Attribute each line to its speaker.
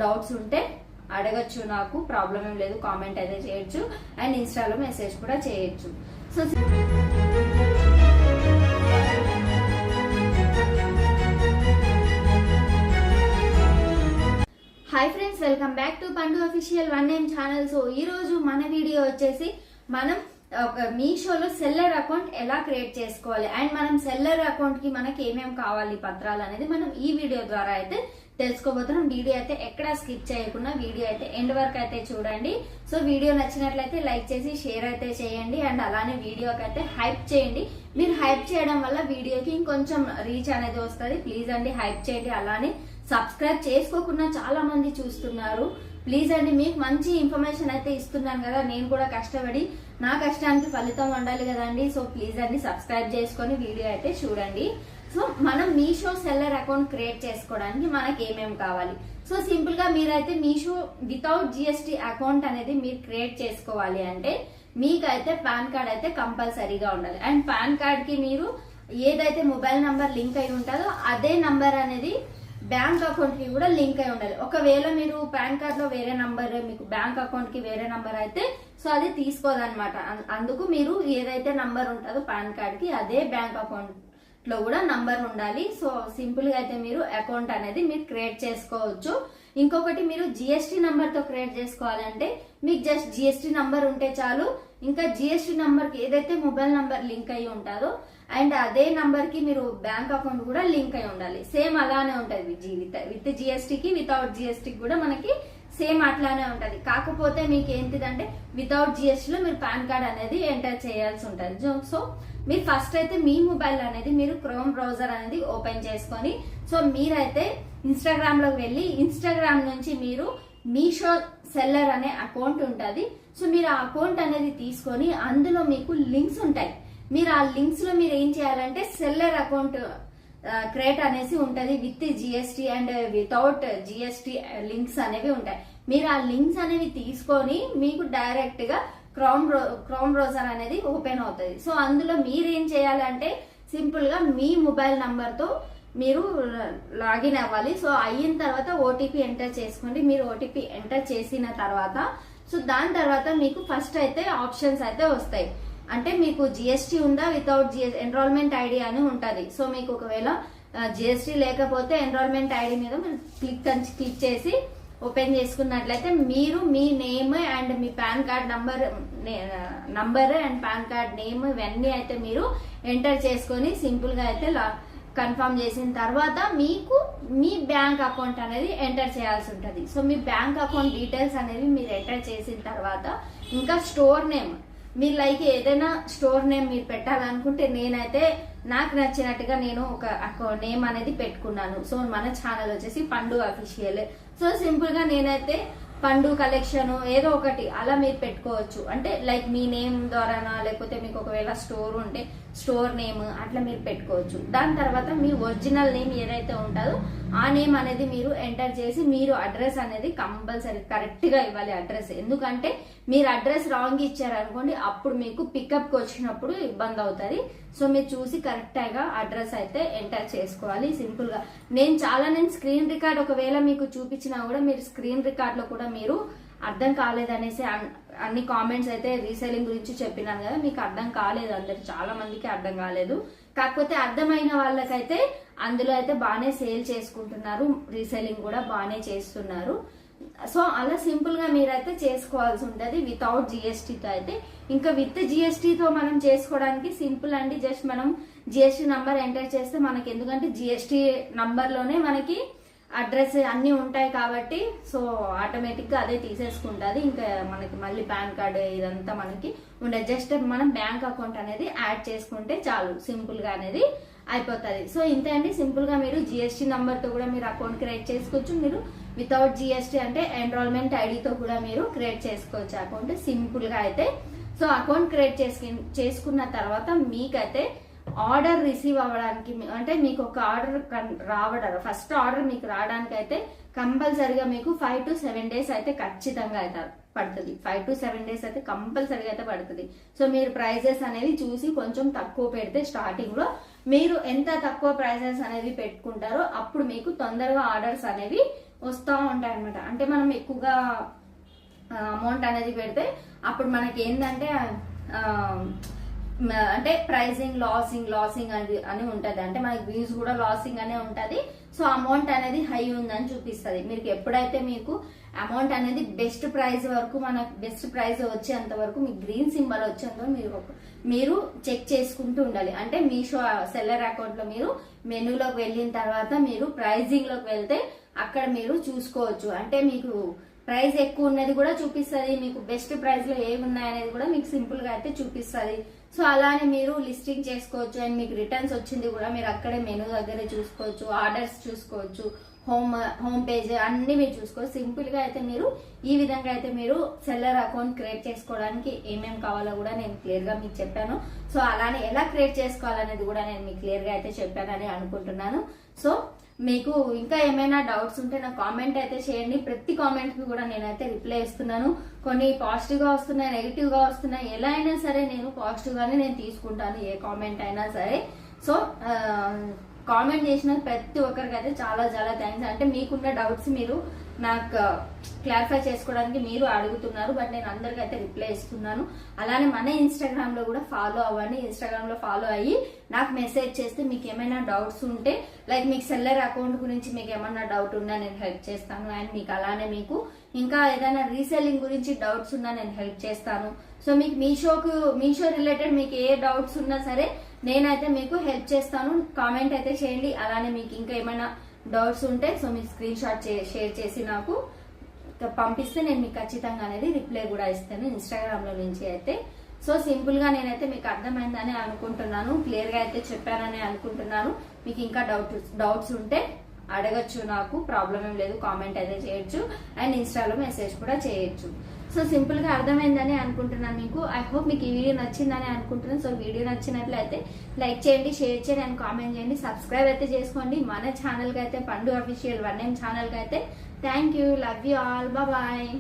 Speaker 1: Doubts ఉంటే అడగచ్చు, నాకు ప్రాబ్లం ఏం లేదు, కామెంట్ అయితే చేయొచ్చు అండ్ ఇన్స్టాలో మెసేజ్ కూడా చేయొచ్చు. So hi friends, welcome back to పండు అఫీషియల్ 1M ఛానల్. సో ఈ రోజు మన వీడియో వచ్చేసి మనం ఒక మీషోలో సెల్లర్ అకౌంట్ ఎలా క్రియేట్ చేసుకోవాలి అండ్ మనం సెల్లర్ అకౌంట్ కి మనకి ఏమేమి కావాలి పత్రాలు అనేది మనం ఈ వీడియో ద్వారా అయితే తెలుసుకోబోతున్నాం. వీడియో అయితే ఎక్కడా స్కిప్ చేయకుండా వీడియో అయితే ఎండ్ వరకు అయితే చూడండి. సో వీడియో నచ్చినట్లయితే లైక్ చేసి షేర్ అయితే చేయండి అండ్ అలానే వీడియోకి అయితే హైప్ చేయండి. మీరు హైప్ చేయడం వల్ల వీడియోకి ఇంకొంచెం రీచ్ అనేది వస్తుంది. ప్లీజ్ అండి హైప్ చేయండి. అలానే సబ్స్క్రైబ్ చేసుకోకుండా చాలా మంది చూస్తున్నారు. ప్లీజ్ అండి, మీకు మంచి ఇన్ఫర్మేషన్ అయితే ఇస్తున్నాను కదా, నేను కూడా కష్టపడి నా కష్టానికి ఫలితం ఉండాలి కదండి. సో ప్లీజ్ అండి సబ్స్క్రైబ్ చేసుకొని వీడియో అయితే చూడండి. సో మనం మీషో సెల్లర్ అకౌంట్ క్రియేట్ చేసుకోవడానికి మనకి ఏమేమి కావాలి. సో సింపుల్ గా మీరైతే మీషో వితౌట్ జిఎస్టీ అకౌంట్ అనేది మీరు క్రియేట్ చేసుకోవాలి అంటే మీకైతే పాన్ కార్డ్ అయితే కంపల్సరీగా ఉండాలి. అండ్ పాన్ కార్డ్ కి మీరు ఏదైతే మొబైల్ నంబర్ లింక్ అయి ఉంటుందో అదే నంబర్ అనేది బ్యాంక్ అకౌంట్ కి కూడా లింక్ అయి ఉండాలి. ఒకవేళ మీరు పాన్ కార్డ్ లో వేరే నంబర్, మీకు బ్యాంక్ అకౌంట్ కి వేరే నంబర్ అయితే సో అది తీసుకోదన్నమాట. అందుకు మీరు ఏదైతే నంబర్ ఉంటుందో పాన్ కార్డ్ కి అదే బ్యాంక్ అకౌంట్ లో కూడా నంబర్ ఉండాలి. సో సింపుల్ గా అయితే మీరు అకౌంట్ అనేది మీరు క్రియేట్ చేసుకోవచ్చు. ఇంకొకటి, మీరు జిఎస్టీ నంబర్ తో క్రియేట్ చేసుకోవాలంటే మీకు జస్ట్ జిఎస్టీ నంబర్ ఉంటే చాలు. ఇంకా జిఎస్టీ నంబర్ కి ఏదైతే మొబైల్ నంబర్ లింక్ అయి ఉంటుందో అండ్ అదే నంబర్ కి మీరు బ్యాంక్ అకౌంట్ కూడా లింక్ అయి ఉండాలి. సేమ్ అలానే ఉంటది. విత్ జిఎస్టీకి వితౌట్ జిఎస్టీకి కూడా మనకి సేమ్ అట్లానే ఉంటది. కాకపోతే మీకు ఏంటిదంటే వితౌట్ జిఎస్టీ లో మీరు పాన్ కార్డ్ అనేది ఎంటర్ చేయాల్సి ఉంటది. సో మీరు ఫస్ట్ అయితే మీ మొబైల్ అనేది మీరు క్రోమ్ బ్రౌజర్ అనేది ఓపెన్ చేసుకొని సో మీరైతే ఇన్స్టాగ్రామ్ లోకి వెళ్ళి ఇన్స్టాగ్రామ్ నుంచి మీరు మీషో సెల్లర్ అనే అకౌంట్ ఉంటది. సో మీరు ఆ అకౌంట్ అనేది తీసుకొని అందులో మీకు లింక్స్ ఉంటాయి. మీరు ఆ లింక్స్ లో మీరు ఏం చేయాలంటే సెల్లర్ అకౌంట్ క్రియేట్ అనేసి ఉంటది. With GST and without GST links అనేవి ఉంటాయి. మీరు ఆ లింక్స్ అనేవి తీసుకొని మీకు డైరెక్ట్ గా క్రోమ్ బ్రౌజర్ అనేది ఓపెన్ అవుతుంది. సో అందులో మీరు ఏం చేయాలంటే సింపుల్ గా మీ మొబైల్ నంబర్ తో మీరు లాగిన్ అవ్వాలి. సో అయిన తర్వాత ఓటీపీ ఎంటర్ చేసుకోండి. మీరు ఓటీపీ ఎంటర్ చేసిన తర్వాత సో దాని తర్వాత మీకు ఫస్ట్ అయితే ఆప్షన్స్ అయితే వస్తాయి. అంటే మీకు జిఎస్టీ ఉందా, వితౌట్ ఎన్రోల్మెంట్ ఐడి అని ఉంటది. సో మీకు ఒకవేళ జిఎస్టీ లేకపోతే ఎన్రోల్మెంట్ ఐడి మీద మీరు క్లిక్ చేసి ఓపెన్ చేసుకున్నట్లయితే మీరు మీ నేమ్ అండ్ మీ PAN card number and PAN card name ఇవన్నీ అయితే మీరు ఎంటర్ చేసుకొని సింపుల్ గా అయితే కన్ఫర్మ్ చేసిన తర్వాత మీకు మీ బ్యాంక్ అకౌంట్ అనేది ఎంటర్ చేయాల్సి ఉంటుంది. సో మీ బ్యాంక్ అకౌంట్ డీటెయిల్స్ అనేవి మీరు ఎంటర్ చేసిన తర్వాత ఇంకా స్టోర్ నేమ్ మీరు లైక్ ఏదైనా స్టోర్ నేమ్ మీరు పెట్టాలనుకుంటే నేనైతే నాకు నచ్చినట్టుగా నేను ఒక అకౌంట్ నేమ్ అనేది పెట్టుకున్నాను. సో మన ఛానల్ వచ్చేసి పండు అఫీషియల్. సో సింపుల్ గా నేనైతే పండు కలెక్షన్ ఏదో ఒకటి అలా మీరు పెట్టుకోవచ్చు. అంటే లైక్ మీ నేమ్ ద్వారానా లేకపోతే మీకు ఒకవేళ స్టోర్ ఉంటే స్టోర్ నేమ్ అట్లా మీరు పెట్టుకోవచ్చు. దాని తర్వాత మీ ఒరిజినల్ నేమ్ ఏదైతే ఉంటుందో ఆ నేమ్ అనేది మీరు ఎంటర్ చేసి మీరు అడ్రస్ అనేది కంపల్సరీ కరెక్ట్ గా ఇవ్వాలి అడ్రస్. ఎందుకంటే మీరు అడ్రస్ రాంగ్ ఇచ్చారనుకోండి అప్పుడు మీకు పికప్ కి వచ్చినప్పుడు ఇబ్బంది అవుతుంది. సో మీరు చూసి కరెక్ట్ గా అడ్రస్ అయితే ఎంటర్ చేసుకోవాలి. సింపుల్ గా నేను స్క్రీన్ రికార్డ్ ఒకవేళ మీకు చూపించినా కూడా మీరు స్క్రీన్ రికార్డ్ లో కూడా మీరు అర్థం కాలేదనేసి అన్ని కామెంట్స్ అయితే రీసెల్లింగ్ గురించి చెప్పినాను కదా, మీకు అర్థం కాలేదు, అందరికి చాలా మందికి అర్థం కాలేదు. కాకపోతే అర్థమైన వాళ్ళకైతే అందులో అయితే బాగానే సేల్ చేసుకుంటున్నారు, రీసెల్లింగ్ కూడా బాగానే చేస్తున్నారు. సో అలా సింపుల్ గా మీరైతే చేసుకోవాల్సి ఉంటది వితౌట్ జిఎస్టీతో అయితే. ఇంకా విత్ జిఎస్టీతో మనం చేసుకోవడానికి సింపుల్ అండి. జస్ట్ మనం జిఎస్టీ నంబర్ ఎంటర్ చేస్తే మనకి, ఎందుకంటే జిఎస్టీ నంబర్ లోనే మనకి అడ్రస్ అన్ని ఉంటాయి కాబట్టి సో ఆటోమేటిక్ గా అదే తీసేసుకుంటది. ఇంకా మనకి మళ్ళీ పాన్ కార్డ్ ఇదంతా మనకి ఉండదు. జస్ట్ మనం బ్యాంక్ అకౌంట్ అనేది యాడ్ చేసుకుంటే చాలు, సింపుల్ గా అనేది అయిపోతుంది. సో ఇంతే అండి, సింపుల్ గా మీరు జిఎస్టీ నంబర్ తో కూడా మీరు అకౌంట్ క్రియేట్ చేసుకోవచ్చు. మీరు వితౌట్ జిఎస్టీ అంటే ఎన్రోల్మెంట్ ఐడితో కూడా మీరు క్రియేట్ చేసుకోవచ్చు అకౌంట్ సింపుల్ గా అయితే. సో అకౌంట్ క్రియేట్ చేసుకున్న తర్వాత మీకైతే ఆర్డర్ రిసీవ్ అవ్వడానికి, అంటే మీకు ఒక ఆర్డర్ రావడం, ఫస్ట్ ఆర్డర్ మీకు రావడానికి అయితే కంపల్సరిగా మీకు 5 to 7 days అయితే ఖచ్చితంగా అయితే పడుతుంది. 5 to 7 days అయితే కంపల్సరిగా అయితే పడుతుంది. సో మీరు ప్రైజెస్ అనేవి చూసి కొంచెం తక్కువ పెడితే స్టార్టింగ్ లో మీరు ఎంత తక్కువ ప్రైజెస్ అనేవి పెట్టుకుంటారో అప్పుడు మీకు తొందరగా ఆర్డర్స్ అనేవి వస్తూ ఉంటాయి అనమాట. అంటే మనం ఎక్కువగా అమౌంట్ అనేది పెడితే అప్పుడు మనకి ఏంటంటే అంటే ప్రైజింగ్ లాసింగ్ అని ఉంటది. అంటే మనకి వ్యూస్ కూడా లాసింగ్ అనే ఉంటది. సో అమౌంట్ అనేది హై ఉందని చూపిస్తుంది. మీకు ఎప్పుడైతే మీకు అమౌంట్ అనేది బెస్ట్ ప్రైస్ వరకు, మనకు బెస్ట్ ప్రైస్ వచ్చేంత వరకు, మీకు గ్రీన్ సింబల్ వచ్చేంత మీరు చెక్ చేసుకుంటూ ఉండాలి. అంటే మీషో సెల్లర్ అకౌంట్ లో మీరు మెనూలోకి వెళ్ళిన తర్వాత మీరు ప్రైజింగ్ లోకి వెళ్తే అక్కడ మీరు చూసుకోవచ్చు. అంటే మీకు ప్రైస్ ఎక్కువ ఉన్నది కూడా చూపిస్తుంది, మీకు బెస్ట్ ప్రైస్ లో ఏమి ఉన్నాయనేది కూడా మీకు సింపుల్ గా అయితే చూపిస్తుంది. సో అలానే మీరు లిస్టింగ్ చేసుకోవచ్చు. అండ్ మీకు రిటర్న్స్ వచ్చింది కూడా మీరు అక్కడే మెనూ దగ్గరే చూసుకోవచ్చు, ఆర్డర్స్ చూసుకోవచ్చు, హోమ్ పేజ్ అన్ని మీరు చూసుకోవచ్చు. సింపుల్ గా అయితే మీరు ఈ విధంగా అయితే మీరు సెల్లర్ అకౌంట్ క్రియేట్ చేసుకోవడానికి ఏమేమి కావాలో కూడా నేను క్లియర్ గా మీకు చెప్పాను. సో అలానే ఎలా క్రియేట్ చేసుకోవాలనేది కూడా నేను మీకు క్లియర్ గా అయితే చెప్పానని అనుకుంటున్నాను. సో మీకు ఇంకా ఏమైనా డౌట్స్ ఉంటే నాకు కామెంట్ అయితే చేయండి. ప్రతి కామెంట్ కి కూడా నేనైతే రిప్లై ఇస్తున్నాను. కొన్ని పాజిటివ్ గా వస్తున్నాయి, నెగిటివ్ గా వస్తున్నాయి. ఎలా అయినా సరే నేను పాజిటివ్ గానే నేను తీసుకుంటాను, ఏ కామెంట్ అయినా సరే. సో కామెంట్ చేసిన ప్రతి ఒక్కరికి అయితే చాలా చాలా థ్యాంక్స్. అంటే మీకున్న డౌట్స్ మీరు నాకు క్లారిఫై చేసుకోవడానికి మీరు అడుగుతున్నారు, బట్ నేను అందరికైతే రిప్లై ఇస్తున్నాను. అలానే మన ఇన్స్టాగ్రామ్ లో కూడా ఫాలో అవ్వండి. ఇన్స్టాగ్రామ్ లో ఫాలో అయ్యి నాకు మెసేజ్ చేస్తే మీకు ఏమైనా డౌట్స్ ఉంటే, లైక్ మీకు సెల్లర్ అకౌంట్ గురించి మీకు ఏమైనా డౌట్ ఉన్నా నేను హెల్ప్ చేస్తాను. అండ్ మీకు అలానే మీకు ఇంకా ఏదైనా రీసెల్లింగ్ గురించి డౌట్స్ ఉన్నా నేను హెల్ప్ చేస్తాను. సో మీకు మీషో రిలేటెడ్ మీకు ఏ డౌట్స్ ఉన్నా సరే నేనైతే మీకు హెల్ప్ చేస్తాను. కామెంట్ అయితే చేయండి. అలానే మీకు ఇంకా ఏమైనా డౌట్స్ ఉంటే సో మీరు స్క్రీన్ షాట్ షేర్ చేసి నాకు పంపిస్తే నేను మీకు ఖచ్చితంగా అనేది రిప్లై కూడా ఇస్తాను ఇన్స్టాగ్రామ్ లో నుంచి అయితే. సో సింపుల్ గా నేనైతే మీకు అర్థమైందని అనుకుంటున్నాను, క్లియర్ గా అయితే చెప్పానని అనుకుంటున్నాను. మీకు ఇంకా డౌట్స్ ఉంటే అడగచ్చు, నాకు ప్రాబ్లం ఏం లేదు, కామెంట్ అయితే చేయొచ్చు అండ్ ఇన్స్టాలో మెసేజ్ కూడా చేయొచ్చు. సో సింపుల్ గా అర్థమైందని అనుకుంటున్నాను మీకు. ఐ హోప్ మీకు ఈ వీడియో నచ్చిందని అనుకుంటున్నాను. సో వీడియో నచ్చినట్లయితే లైక్ చేయండి, షేర్ చేయండి అండ్ కామెంట్ చేయండి. సబ్స్క్రైబ్ అయితే చేసుకోండి మన ఛానల్ కి అయితే, పండు అఫీషియల్ 1M ఛానల్ కి అయితే. Thank you, love you all, bye.